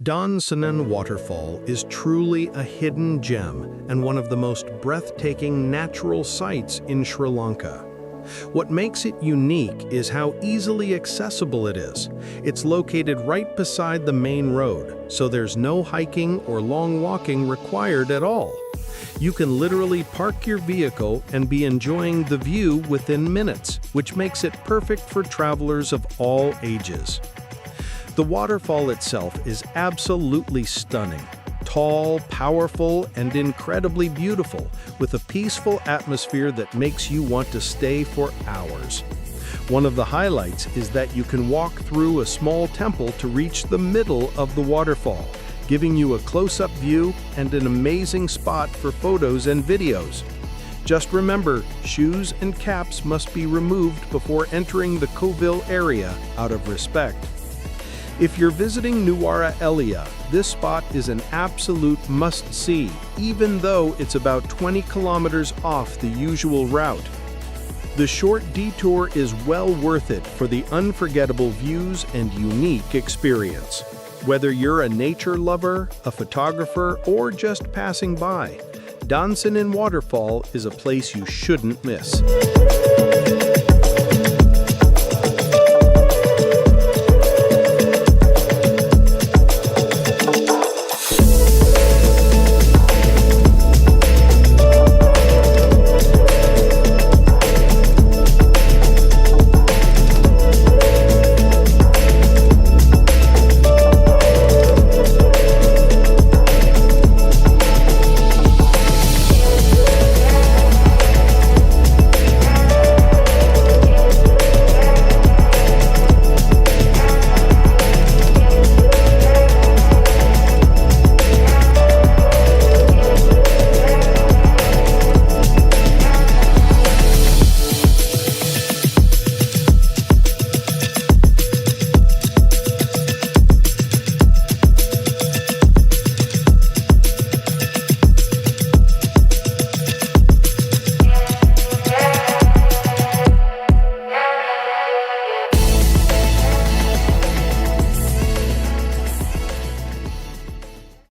Dansinan Waterfall is truly a hidden gem and one of the most breathtaking natural sights in Sri Lanka. What makes it unique is how easily accessible it is. It's located right beside the main road, so there's no hiking or long walking required at all. You can literally park your vehicle and be enjoying the view within minutes, which makes it perfect for travelers of all ages. The waterfall itself is absolutely stunning. Tall, powerful, and incredibly beautiful, with a peaceful atmosphere that makes you want to stay for hours. One of the highlights is that you can walk through a small temple to reach the middle of the waterfall, giving you a close-up view and an amazing spot for photos and videos. Just remember, shoes and caps must be removed before entering the kovil area out of respect. If you're visiting Nuwara Elia, this spot is an absolute must-see, even though it's about 20 kilometers off the usual route. The short detour is well worth it for the unforgettable views and unique experience. Whether you're a nature lover, a photographer, or just passing by, Dansinan Waterfall is a place you shouldn't miss.